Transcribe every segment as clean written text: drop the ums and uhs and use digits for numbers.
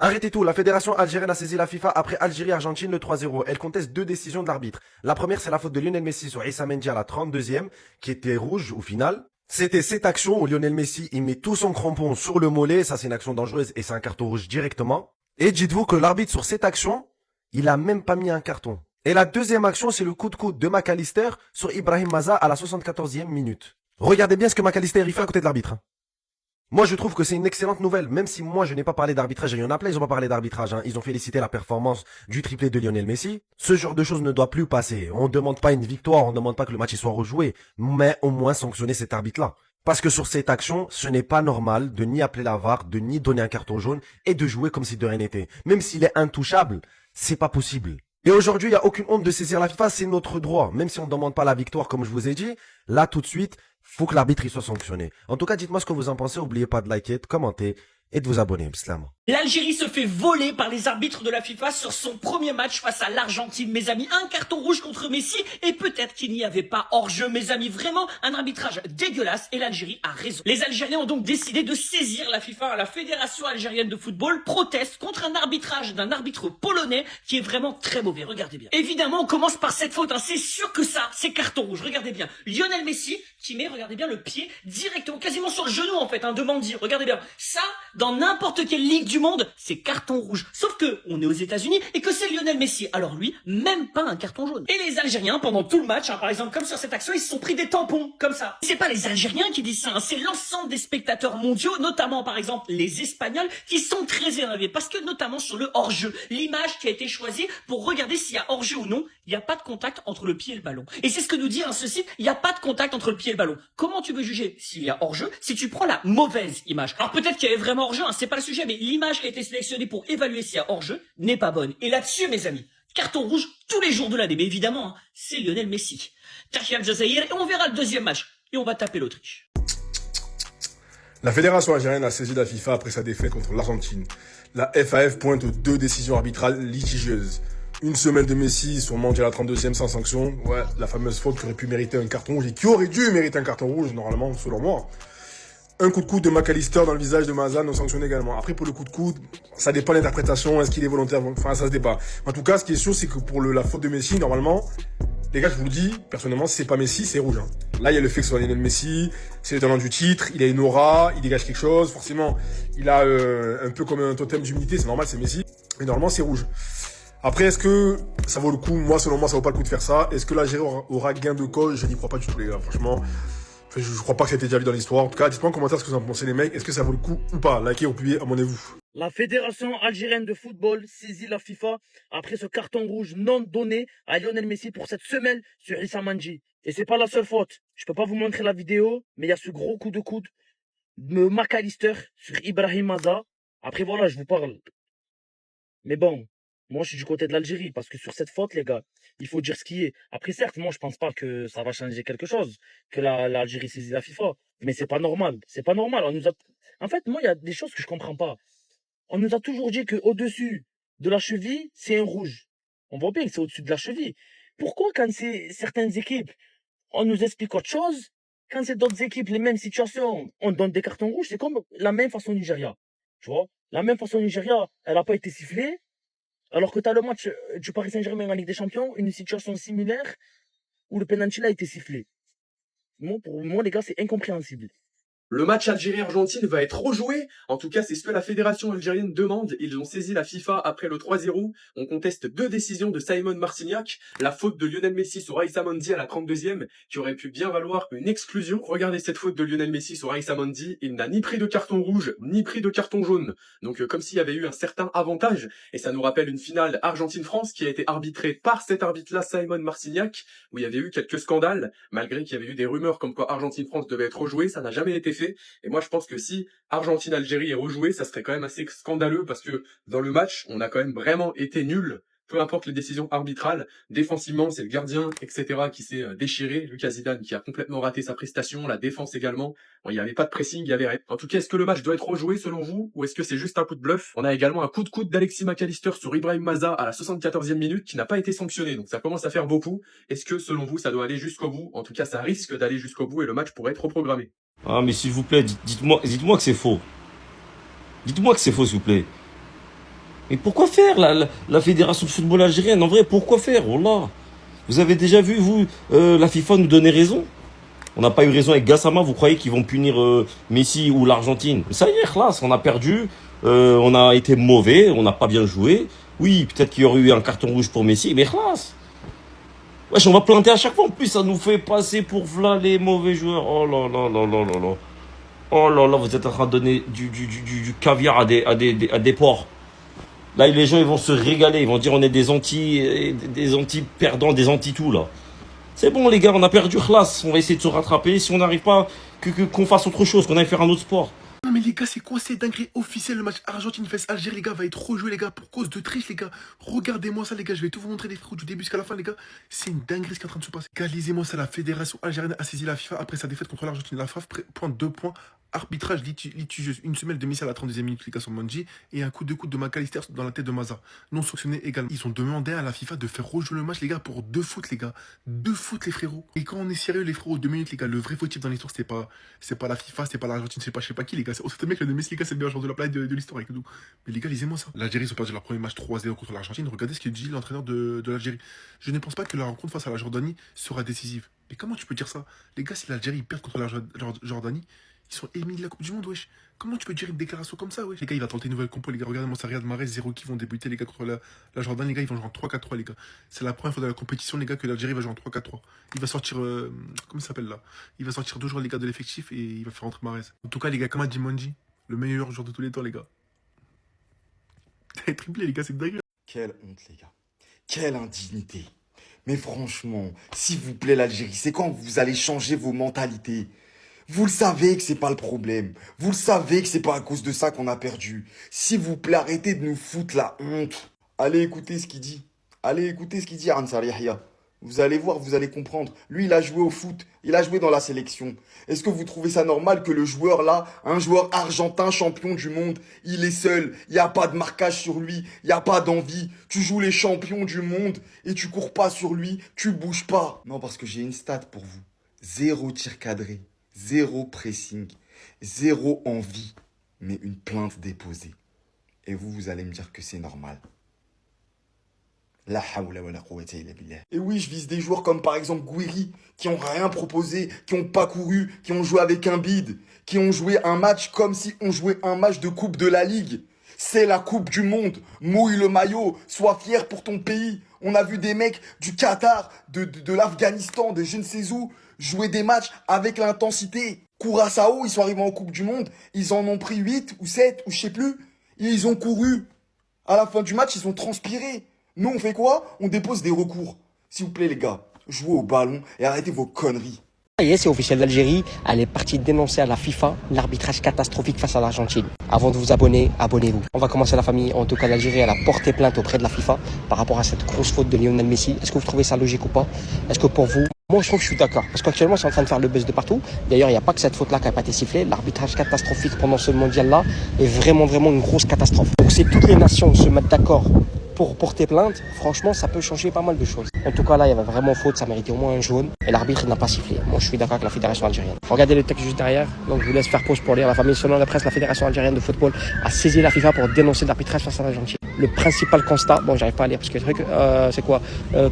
Arrêtez tout, la fédération algérienne a saisi la FIFA après Algérie-Argentine le 3-0. Elle conteste deux décisions de l'arbitre. La première, c'est la faute de Lionel Messi sur Issa Mendy à la 32e, qui était rouge au final. C'était cette action où Lionel Messi, il met tout son crampon sur le mollet, ça c'est une action dangereuse et c'est un carton rouge directement. Et dites-vous que l'arbitre sur cette action, il a même pas mis un carton. Et la deuxième action, c'est le coup de coude de McAllister sur Ibrahim Maza à la 74e minute. Regardez bien ce que McAllister y fait à côté de l'arbitre. Moi, je trouve que c'est une excellente nouvelle, même si moi, je n'ai pas parlé d'arbitrage. Il y en a plein, ils ont pas parlé d'arbitrage. Ils ont félicité la performance du triplé de Lionel Messi. Ce genre de choses ne doit plus passer. On ne demande pas une victoire, on ne demande pas que le match soit rejoué, mais au moins sanctionner cet arbitre-là. Parce que sur cette action, ce n'est pas normal de ni appeler la VAR, de ni donner un carton jaune et de jouer comme si de rien n'était. Même s'il est intouchable, c'est pas possible. Et aujourd'hui, il n'y a aucune honte de saisir la FIFA, c'est notre droit. Même si on ne demande pas la victoire, comme je vous ai dit, là, tout de suite, faut que l'arbitre soit sanctionné. En tout cas, dites-moi ce que vous en pensez. N'oubliez pas de liker, de commenter et de vous abonner. Bislam. L'Algérie se fait voler par les arbitres de la FIFA sur son premier match face à l'Argentine, mes amis. Un carton rouge contre Messi et peut-être qu'il n'y avait pas hors-jeu, mes amis. Vraiment un arbitrage dégueulasse et l'Algérie a raison. Les Algériens ont donc décidé de saisir la FIFA. La Fédération algérienne de football proteste contre un arbitrage d'un arbitre polonais qui est vraiment très mauvais. Regardez bien. Évidemment, on commence par cette faute. C'est sûr que ça, c'est carton rouge. Regardez bien. Lionel Messi qui met, regardez bien, le pied directement, quasiment sur le genou en fait, de Mendy. Regardez bien. Ça, dans n'importe quelle ligue du monde, c'est carton rouge. Sauf que on est aux États-Unis et que c'est Lionel Messi. Alors lui, même pas un carton jaune. Et les Algériens, pendant tout le match, par exemple, comme sur cette action, ils se sont pris des tampons, comme ça. C'est pas les Algériens qui disent ça, c'est l'ensemble des spectateurs mondiaux, notamment par exemple les Espagnols, qui sont très énervés parce que notamment sur le hors-jeu, l'image qui a été choisie pour regarder s'il y a hors-jeu ou non, il n'y a pas de contact entre le pied et le ballon. Et c'est ce que nous dit ce site, il n'y a pas de contact entre le pied et le ballon. Comment tu veux juger s'il y a hors-jeu si tu prends la mauvaise image? Alors peut-être qu'il y avait vraiment hors-jeu, c'est pas le sujet, mais l'image qui a été sélectionnée pour évaluer s'il y a hors-jeu n'est pas bonne. Et là-dessus, mes amis, carton rouge tous les jours de l'année. Mais évidemment, c'est Lionel Messi. Tahia Al-Jazair, et on verra le deuxième match. Et on va taper l'Autriche. La fédération algérienne a saisi la FIFA après sa défaite contre l'Argentine. La FAF pointe deux décisions arbitrales litigieuses. Une semaine de Messi sur Mendy à la 32e sans sanction. Ouais, la fameuse faute qui aurait pu mériter un carton rouge et qui aurait dû mériter un carton rouge, normalement, selon moi. Un coup de coude de McAllister dans le visage de Maza non sanctionné également. Après, pour le coup de coude, ça dépend de l'interprétation. Est-ce qu'il est volontaire? Enfin, ça se débat. En tout cas, ce qui est sûr, c'est que pour la faute de Messi, normalement, les gars, je vous le dis, personnellement, si c'est pas Messi, c'est rouge. Là, il y a le fait que ce soit Lionel Messi, c'est le talent du titre, il a une aura, il dégage quelque chose. Forcément, il a un peu comme un totem d'humilité, c'est normal, c'est Messi. Mais normalement, c'est rouge. Après, est-ce que ça vaut le coup? Moi, selon moi, ça vaut pas le coup de faire ça. Est-ce que l'Algérie aura gain de cause? Je n'y crois pas du tout, les gars, franchement. Je crois pas que ça ait été déjà vu dans l'histoire. En tout cas, dites-moi en commentaire ce que vous en pensez, les mecs. Est-ce que ça vaut le coup ou pas? Likez ou publiez, abonnez-vous. La Fédération algérienne de football saisit la FIFA après ce carton rouge non donné à Lionel Messi pour cette semelle sur Issa Mendy. Et c'est pas la seule faute. Je peux pas vous montrer la vidéo, mais il y a ce gros coup de coude de McAllister sur Ibrahim Maza. Après voilà, je vous parle. Mais bon, moi je suis du côté de l'Algérie parce que sur cette faute, les gars, il faut dire ce qui est. Après certes, moi je pense pas que ça va changer quelque chose, que l'Algérie saisit la FIFA. Mais c'est pas normal. C'est pas normal. En fait, moi il y a des choses que je comprends pas. On nous a toujours dit qu'au-dessus de la cheville, c'est un rouge. On voit bien que c'est au-dessus de la cheville. Pourquoi, quand c'est certaines équipes, on nous explique autre chose, quand c'est d'autres équipes, les mêmes situations, on donne des cartons rouges, c'est comme la même façon au Nigeria. Tu vois? La même façon au Nigeria, elle n'a pas été sifflée, alors que tu as le match du Paris Saint-Germain en Ligue des Champions, une situation similaire, où le penalty a été sifflé. Pour moi, les gars, c'est incompréhensible. Le match Algérie-Argentine va être rejoué. En tout cas, c'est ce que la fédération algérienne demande. Ils ont saisi la FIFA après le 3-0. On conteste deux décisions de Simon Marcignac. La faute de Lionel Messi sur Issa Mendy à la 32e, qui aurait pu bien valoir une exclusion. Regardez cette faute de Lionel Messi sur Issa Mendy. Il n'a ni pris de carton rouge, ni pris de carton jaune. Donc, comme s'il y avait eu un certain avantage. Et ça nous rappelle une finale Argentine-France qui a été arbitrée par cet arbitre-là, Simon Marcignac, où il y avait eu quelques scandales, malgré qu'il y avait eu des rumeurs comme quoi Argentine-France devait être rejouée. Ça n'a jamais été fait. Et moi, je pense que si Argentine-Algérie est rejouée, ça serait quand même assez scandaleux parce que dans le match, on a quand même vraiment été nuls. Peu importe les décisions arbitrales, défensivement, c'est le gardien, etc., qui s'est déchiré. Lucas Zidane qui a complètement raté sa prestation, la défense également. Bon, il n'y avait pas de pressing, il y avait rien. En tout cas, est-ce que le match doit être rejoué selon vous, ou est-ce que c'est juste un coup de bluff? On a également un coup de coude d'Alexis McAllister sur Ibrahim Maza à la 74e minute qui n'a pas été sanctionné, donc ça commence à faire beaucoup. Est-ce que selon vous, ça doit aller jusqu'au bout? En tout cas, ça risque d'aller jusqu'au bout et le match pourrait être reprogrammé. Ah, mais s'il vous plaît, dites-moi que c'est faux. Dites-moi que c'est faux, s'il vous plaît. Mais pourquoi faire la fédération de football algérienne? En vrai, pourquoi faire? Wallah. Vous avez déjà vu, vous, la FIFA nous donner raison? On n'a pas eu raison avec Gassama, vous croyez qu'ils vont punir Messi ou l'Argentine? Ça y est, là, on a perdu, on a été mauvais, on n'a pas bien joué. Oui, peut-être qu'il y aurait eu un carton rouge pour Messi, mais classe. Wesh, on va planter à chaque fois. En plus, ça nous fait passer pour v'là les mauvais joueurs. Oh là là là là là là. Oh là là, vous êtes en train de donner du caviar à des porcs. Là, les gens, ils vont se régaler. Ils vont dire, on est des anti-perdants, des anti-tout, là. C'est bon, les gars, on a perdu classe. On va essayer de se rattraper. Si on n'arrive pas, qu'on fasse autre chose, qu'on aille faire un autre sport. Non mais les gars, c'est quoi ces dingueries officielles? Le match Argentine vs Algérie, les gars, va être rejoué, les gars, pour cause de triche, les gars. Regardez-moi ça, les gars, je vais tout vous montrer, les frérots, du début jusqu'à la fin, les gars. C'est une dinguerie ce qui est en train de se passer. Gars, lisez-moi ça, la fédération algérienne a saisi la FIFA après sa défaite contre l'Argentine. La FIFA pointe 2 points. Arbitrage litigieux. Une semelle de Messi à la 32e minute, les gars, sur Manji. Et un coup de coude de McAllister dans la tête de Maza. Non sanctionné également. Ils ont demandé à la FIFA de faire rejouer le match, les gars, pour 2 fautes, les gars. 2 fautes, les frérots. Et quand on est sérieux, les frérots, 2 minutes, les gars, le vrai fautif dans l'histoire, c'est pas la FIFA, c'est pas l'Argentine, c'est pas je sais pas qui, les gars. C'est mec, le de Messi, les gars, c'est le meilleur joueur de la planète de l'histoire avec nous. Mais les gars, lisez-moi ça. L'Algérie, ils ont perdu leur premier match 3-0 contre l'Argentine. Regardez ce que dit l'entraîneur de l'Algérie. Je ne pense pas que la rencontre face à la Jordanie sera décisive. Mais comment tu peux dire ça? Les gars, si l'Algérie perd contre la Jordanie, ils sont éliminés de la Coupe du Monde, wesh. Comment tu peux dire une déclaration comme ça, wesh? Les gars, il va tenter une nouvelle compo, les gars. Regardez-moi ça, Riyad Mahrez, 0 qui vont débuter, les gars, contre la Jordanie. Les gars, ils vont jouer en 3-4-3, les gars. C'est la première fois de la compétition, les gars, que l'Algérie va jouer en 3-4-3. Il va sortir, comment il s'appelle là? Il va sortir 2 joueurs, les gars, de l'effectif et il va faire rentrer Mahrez. En tout cas, les gars, comme a dit Monji, le meilleur joueur de tous les temps, les gars. Triplé, les gars, c'est dingue. Quelle honte, les gars. Quelle indignité. Mais franchement, s'il vous plaît, l'Algérie, c'est quand vous allez changer vos mentalités? Vous le savez que c'est pas le problème. Vous le savez que c'est pas à cause de ça qu'on a perdu. S'il vous plaît, arrêtez de nous foutre la honte. Allez écoutez ce qu'il dit. Allez écoutez ce qu'il dit, Ansar Yahya. Vous allez voir, vous allez comprendre. Lui, il a joué au foot. Il a joué dans la sélection. Est-ce que vous trouvez ça normal que le joueur là, un joueur argentin champion du monde, il est seul, il n'y a pas de marquage sur lui, il n'y a pas d'envie. Tu joues les champions du monde et tu cours pas sur lui, tu bouges pas. Non, parce que j'ai une stat pour vous. 0 tir cadré, 0 pressing, 0 envie, mais une plainte déposée. Et vous allez me dire que c'est normal. La hawla wa la quwwata illa billah. Et oui, je vise des joueurs comme par exemple Gouiri, qui ont rien proposé, qui ont pas couru, qui ont joué avec un bide, qui ont joué un match comme si on jouait un match de Coupe de la Ligue. C'est la Coupe du Monde. Mouille le maillot, sois fier pour ton pays. On a vu des mecs du Qatar, de l'Afghanistan, de je ne sais où, jouer des matchs avec l'intensité. Curaçao, ils sont arrivés en Coupe du Monde, ils en ont pris 8 ou 7 ou je sais plus. Et ils ont couru. À la fin du match, ils ont transpiré. Nous, on fait quoi? On dépose des recours. S'il vous plaît, les gars, jouez au ballon et arrêtez vos conneries. Ça y est, c'est officiel, l'Algérie, elle est partie dénoncer à la FIFA l'arbitrage catastrophique face à l'Argentine. Avant de vous abonner, abonnez-vous. On va commencer la famille. En tout cas, l'Algérie, elle a porté plainte auprès de la FIFA par rapport à cette grosse faute de Lionel Messi. Est-ce que vous trouvez ça logique ou pas? Est-ce que pour vous, moi je trouve que je suis d'accord. Parce qu'actuellement, c'est en train de faire le buzz de partout. D'ailleurs, il n'y a pas que cette faute-là qui n'a pas été sifflée. L'arbitrage catastrophique pendant ce mondial-là est vraiment une grosse catastrophe. Donc si toutes les nations se mettent d'accord pour porter plainte, franchement, ça peut changer pas mal de choses. En tout cas, là, il y avait vraiment faute, ça méritait au moins un jaune. Et l'arbitre n'a pas sifflé. Moi, je suis d'accord avec la fédération algérienne. Regardez le texte juste derrière. Donc, je vous laisse faire pause pour lire. La famille, selon la presse, la fédération algérienne de football a saisi la FIFA pour dénoncer l'arbitrage face à l'Argentine. Le principal constat, bon, j'arrive pas à lire parce que le truc, c'est quoi?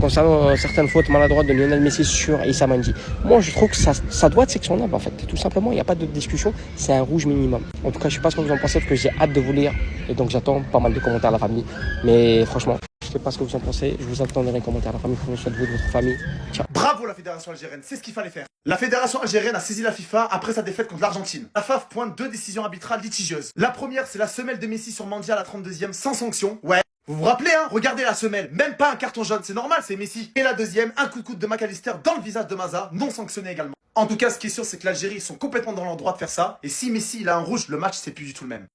Concernant certaines fautes maladroites de Lionel Messi sur Issa Mendy. Moi, je trouve que ça doit être sectionnable, en fait. Tout simplement, il n'y a pas de discussion. C'est un rouge minimum. En tout cas, je sais pas ce que vous en pensez parce que j'ai hâte de vous lire. Et donc, j'attends pas mal de commentaires à la famille. Mais franchement, je sais pas ce que vous en pensez. Je vous attends dans les commentaires. La famille, prenez soin de vous, de votre famille. Ciao. Bravo la fédération algérienne, c'est ce qu'il fallait faire. La fédération algérienne a saisi la FIFA après sa défaite contre l'Argentine. La FAF pointe 2 décisions arbitrales litigieuses. La première, c'est la semelle de Messi sur Mandia à la 32e sans sanction. Ouais. Vous vous rappelez, hein? Regardez la semelle. Même pas un carton jaune, c'est normal, c'est Messi. Et la deuxième, un coup de coude de McAllister dans le visage de Maza, non sanctionné également. En tout cas, ce qui est sûr, c'est que l'Algérie, ils sont complètement dans leur droit de faire ça. Et si Messi, il a un rouge, le match, c'est plus du tout le même.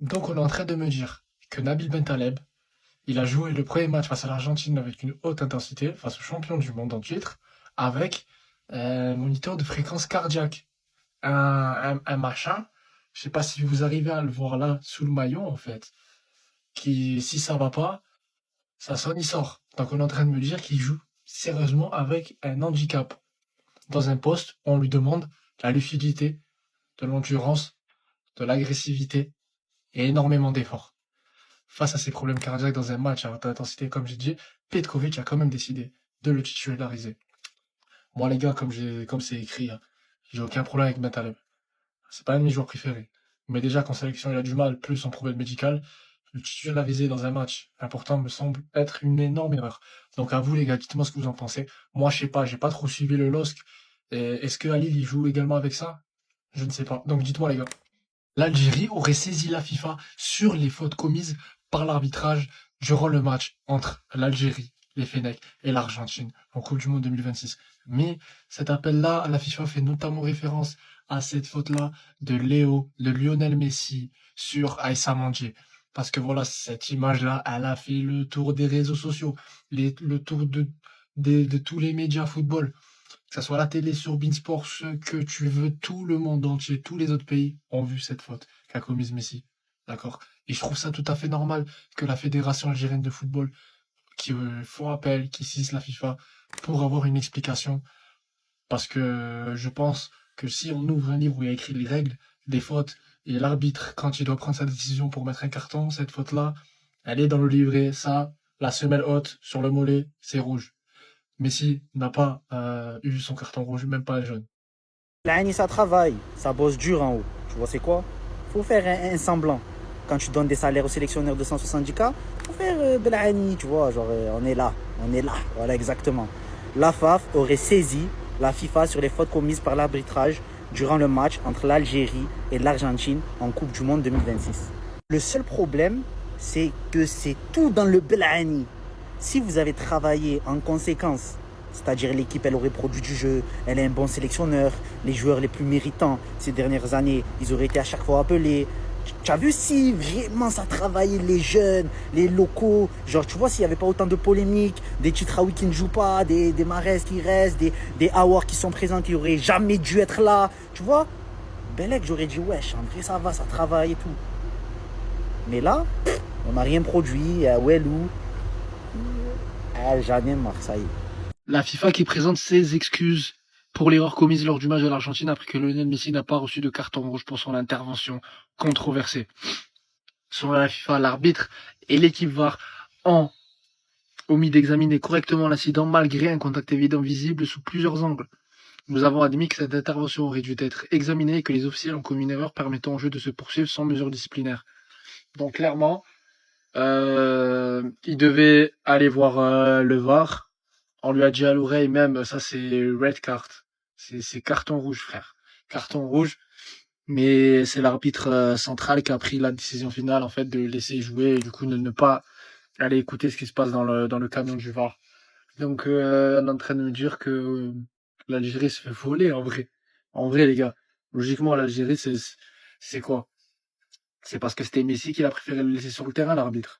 Donc on est en train de me dire que Nabil Bentaleb, il a joué le premier match face à l'Argentine avec une haute intensité, face au champion du monde en titre, avec un moniteur de fréquence cardiaque. Un machin, je sais pas si vous arrivez à le voir là, sous le maillot en fait, qui, si ça va pas, ça sonne, il sort. Donc on est en train de me dire qu'il joue sérieusement avec un handicap. Dans un poste où on lui demande de la lucidité, de l'endurance, de l'agressivité et énormément d'efforts. face à ses problèmes cardiaques dans un match à haute intensité, comme j'ai dit, Petkovic a quand même décidé de le titulariser. Moi, les gars, comme c'est écrit, hein, j'ai aucun problème avec Bentaleb. C'est pas un de mes joueurs préférés. Mais déjà, qu'en sélection, il a du mal, plus son problème médical, le titulariser dans un match important me semble être une énorme erreur. Donc à vous, les gars, dites-moi ce que vous en pensez. Moi, je sais pas, j'ai pas trop suivi le LOSC. Est-ce que Ali, il joue également avec ça? Je ne sais pas. Donc dites-moi, les gars. L'Algérie aurait saisi la FIFA sur les fautes commises par l'arbitrage durant le match entre l'Algérie, les Fennecs et l'Argentine en Coupe du Monde 2026. Mais cet appel-là, la FIFA fait notamment référence à cette faute-là de Lionel Messi sur Aïssa Mandié. Parce que voilà, cette image-là, elle a fait le tour des réseaux sociaux, le tour de tous les médias football. Que ce soit la télé, sur Beansport, ce que tu veux, tout le monde entier, tous les autres pays ont vu cette faute qu'a commise Messi. D'accord? Et je trouve ça tout à fait normal que la Fédération algérienne de football, qui font appel, qui saisisse la FIFA pour avoir une explication. Parce que je pense que si on ouvre un livre où il y a écrit les règles des fautes, et l'arbitre, quand il doit prendre sa décision pour mettre un carton, cette faute-là, elle est dans le livret, ça, la semelle haute sur le mollet, c'est rouge. Messi n'a pas eu son carton rouge, même pas jaune. L'ANI, ça travaille, ça bosse dur en haut. Tu vois, c'est quoi? Faut faire un semblant. Quand tu donnes des salaires aux sélectionneurs de 170K, faut faire de l'ANI, tu vois, genre on est là, voilà exactement. La FAF aurait saisi la FIFA sur les fautes commises par l'arbitrage durant le match entre l'Algérie et l'Argentine en Coupe du Monde 2026. Le seul problème, c'est que c'est tout dans le Belani. Si vous avez travaillé en conséquence, c'est-à-dire l'équipe, elle aurait produit du jeu, elle est un bon sélectionneur, les joueurs les plus méritants ces dernières années, ils auraient été à chaque fois appelés. Tu as vu si vraiment ça travaillait les jeunes, les locaux, genre tu vois s'il n'y avait pas autant de polémiques, des Titraoui qui ne jouent pas, des Mahrez qui restent, des Aouar qui sont présents qui n'auraient jamais dû être là, tu vois. Belek, j'aurais dit wesh, en vrai ça va, ça travaille et tout. Mais là, on n'a rien produit, Welou, j'en ai marre, ça y est. La FIFA qui présente ses excuses pour l'erreur commise lors du match de l'Argentine après que Lionel Messi n'a pas reçu de carton rouge pour son intervention controversée. Selon la FIFA, l'arbitre et l'équipe VAR ont omis d'examiner correctement l'incident malgré un contact évident visible sous plusieurs angles. Nous avons admis que cette intervention aurait dû être examinée et que les officiels ont commis une erreur permettant au jeu de se poursuivre sans mesure disciplinaire. Donc clairement, il devait aller voir le VAR. On lui a dit à l'oreille même, ça c'est red card. C'est carton rouge, frère. Carton rouge. Mais c'est l'arbitre central qui a pris la décision finale, en fait, de laisser jouer et du coup de ne pas aller écouter ce qui se passe dans le camion du VAR. Donc, on est en train de me dire que l'Algérie se fait voler, en vrai. En vrai, les gars. Logiquement, l'Algérie, c'est quoi? C'est parce que c'était Messi qui a préféré le laisser sur le terrain, l'arbitre.